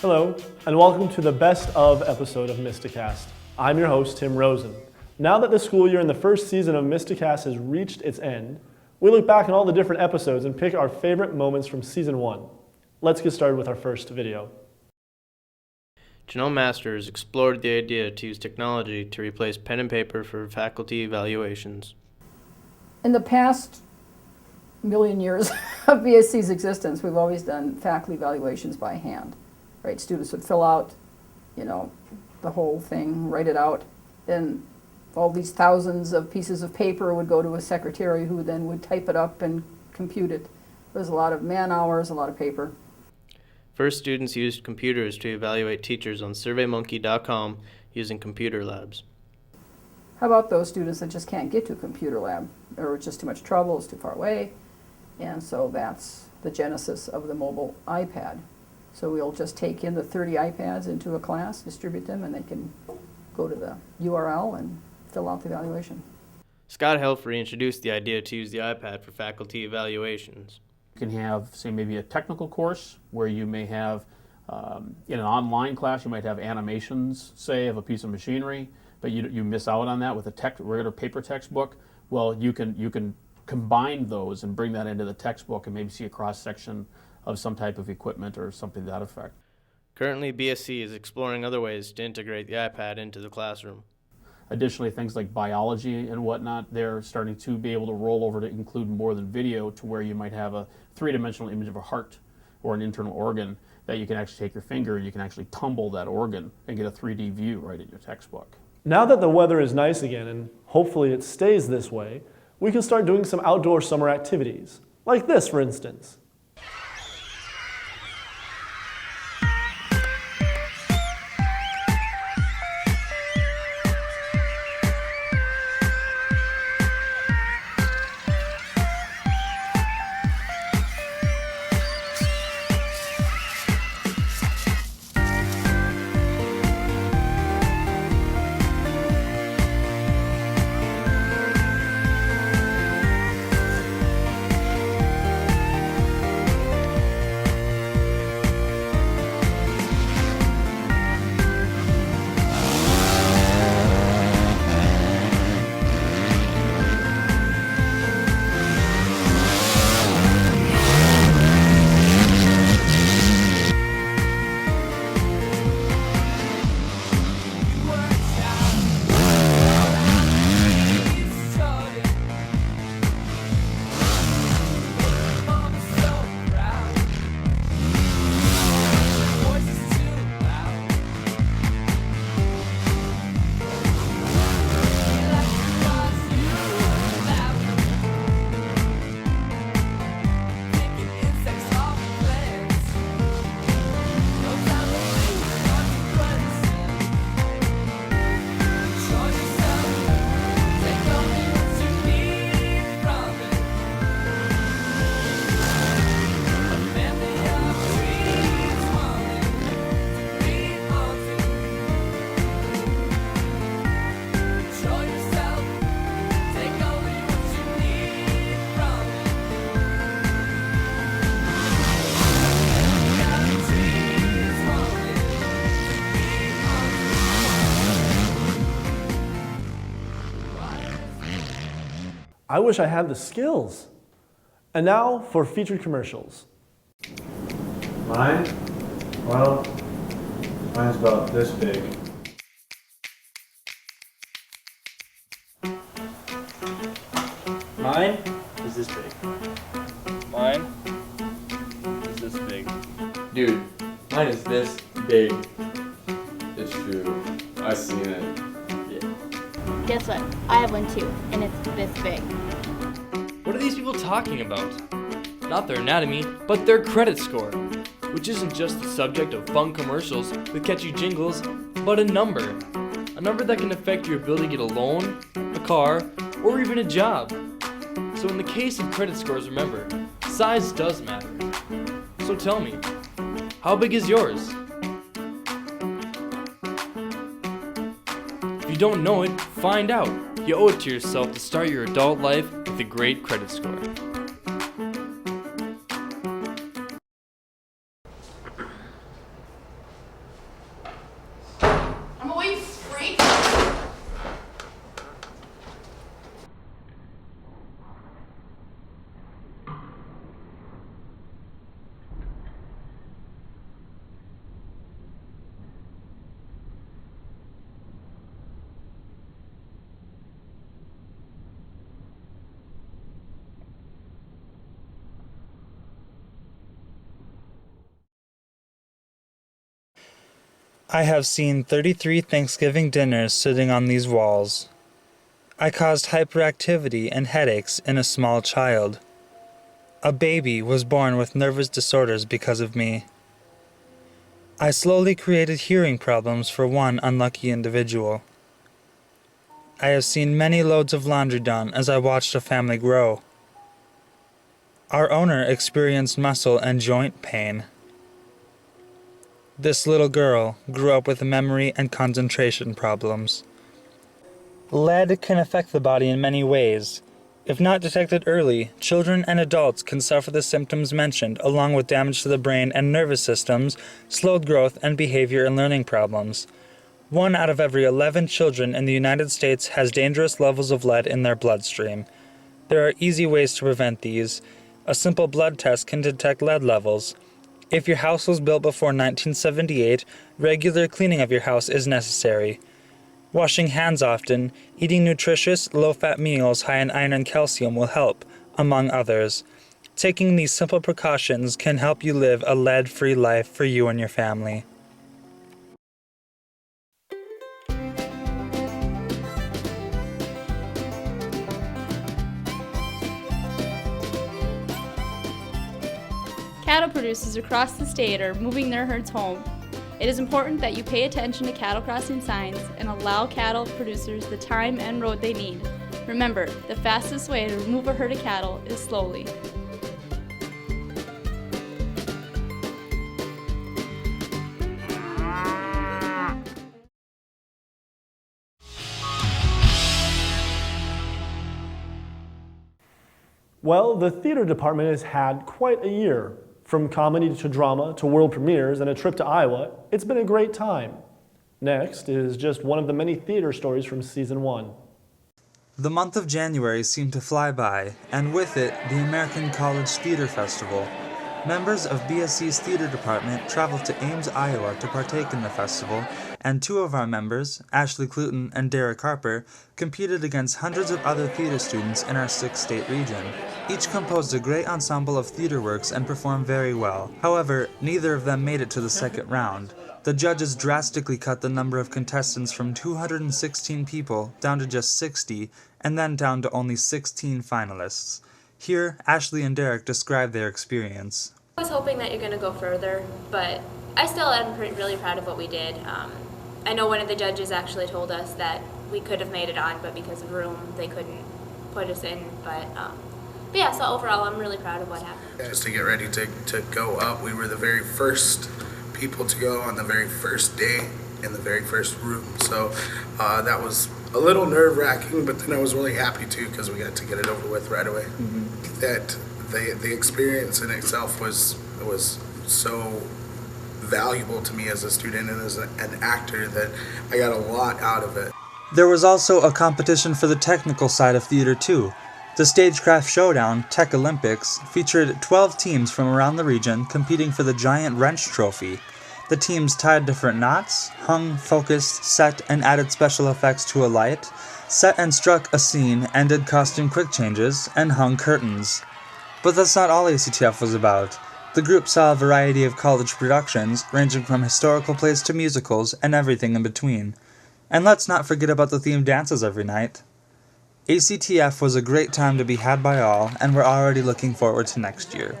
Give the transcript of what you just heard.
Hello, and welcome to the best of episode of MystiCast. I'm your host, Tim Rosen. Now that the school year and the first season of MystiCast has reached its end, we look back at all the different episodes and pick our favorite moments from season 1. Let's get started with our first video. Janelle Masters explored the idea to use technology to replace pen and paper for faculty evaluations. In the past million years of BSC's existence, we've always done faculty evaluations by hand. Right, students would fill out, the whole thing, write it out. Then all these thousands of pieces of paper would go to a secretary who then would type it up and compute it. There was a lot of man hours, a lot of paper. First, students used computers to evaluate teachers on SurveyMonkey.com using computer labs. How about those students that just can't get to a computer lab, or it's just too much trouble, it's too far away? And so that's the genesis of the mobile iPad. So we'll just take in the 30 iPads into a class, distribute them, and they can go to the URL and fill out the evaluation. Scott Helfrey introduced the idea to use the iPad for faculty evaluations. You can have, say, maybe a technical course where you may have, in an online class, you might have animations, say, of a piece of machinery, but you miss out on that with a regular paper textbook. Well, you can combine those and bring that into the textbook and maybe see a cross-section of some type of equipment or something to that effect. Currently, BSC is exploring other ways to integrate the iPad into the classroom. Additionally, things like biology and whatnot, they're starting to be able to roll over to include more than video, to where you might have a three-dimensional image of a heart or an internal organ that you can actually take your finger and you can actually tumble that organ and get a 3D view right in your textbook. Now that the weather is nice again, and hopefully it stays this way, we can start doing some outdoor summer activities. Like this, for instance. I wish I had the skills. And now for featured commercials. Mine? Well, mine's about this big. Mine is this big. Mine is this big. Dude, mine is this big. It's true. I've seen it. Guess what? I have one too, and it's this big. What are these people talking about? Not their anatomy, but their credit score, which isn't just the subject of fun commercials with catchy jingles, but a number. A number that can affect your ability to get a loan, a car, or even a job. So in the case of credit scores, remember, size does matter. So tell me, how big is yours? If you don't know it, find out. You owe it to yourself to start your adult life with a great credit score. I have seen 33 Thanksgiving dinners sitting on these walls. I caused hyperactivity and headaches in a small child. A baby was born with nervous disorders because of me. I slowly created hearing problems for one unlucky individual. I have seen many loads of laundry done as I watched a family grow. Our owner experienced muscle and joint pain. This little girl grew up with memory and concentration problems. Lead can affect the body in many ways. If not detected early, children and adults can suffer the symptoms mentioned, along with damage to the brain and nervous systems, slowed growth, and behavior and learning problems. 1 out of every 11 children in the United States has dangerous levels of lead in their bloodstream. There are easy ways to prevent these. A simple blood test can detect lead levels. If your house was built before 1978, regular cleaning of your house is necessary. Washing hands often, eating nutritious, low-fat meals high in iron and calcium will help, among others. Taking these simple precautions can help you live a lead-free life for you and your family. Cattle producers across the state are moving their herds home. It is important that you pay attention to cattle crossing signs and allow cattle producers the time and road they need. Remember, the fastest way to remove a herd of cattle is slowly. Well, the theater department has had quite a year. From comedy to drama to world premieres and a trip to Iowa, it's been a great time. Next is just one of the many theater stories from season 1. The month of January seemed to fly by, and with it, the American College Theater Festival. Members of BSC's theater department traveled to Ames, Iowa to partake in the festival, and 2 of our members, Ashley Cluton and Derek Harper, competed against hundreds of other theater students in our 6-state region. Each composed a great ensemble of theater works and performed very well. However, neither of them made it to the second round. The judges drastically cut the number of contestants from 216 people down to just 60, and then down to only 16 finalists. Here, Ashley and Derek describe their experience. I was hoping that you're going to go further, but I still am really proud of what we did. I know one of the judges actually told us that we could have made it on, but because of room, they couldn't put us in. But yeah, so overall, I'm really proud of what happened. Just to get ready to go up, we were the very first people to go on the very first day in the very first room. So that was a little nerve-wracking, but then I was really happy too because we got to get it over with right away. Mm-hmm. That the experience in itself was so valuable to me as a student and as an actor that I got a lot out of it. There was also a competition for the technical side of theater too. The Stagecraft Showdown, Tech Olympics, featured 12 teams from around the region competing for the giant wrench trophy. The teams tied different knots, hung, focused, set, and added special effects to a light, set and struck a scene, and did costume quick changes, and hung curtains. But that's not all ACTF was about. The group saw a variety of college productions, ranging from historical plays to musicals, and everything in between. And let's not forget about the themed dances every night. ACTF was a great time to be had by all, and we're already looking forward to next year.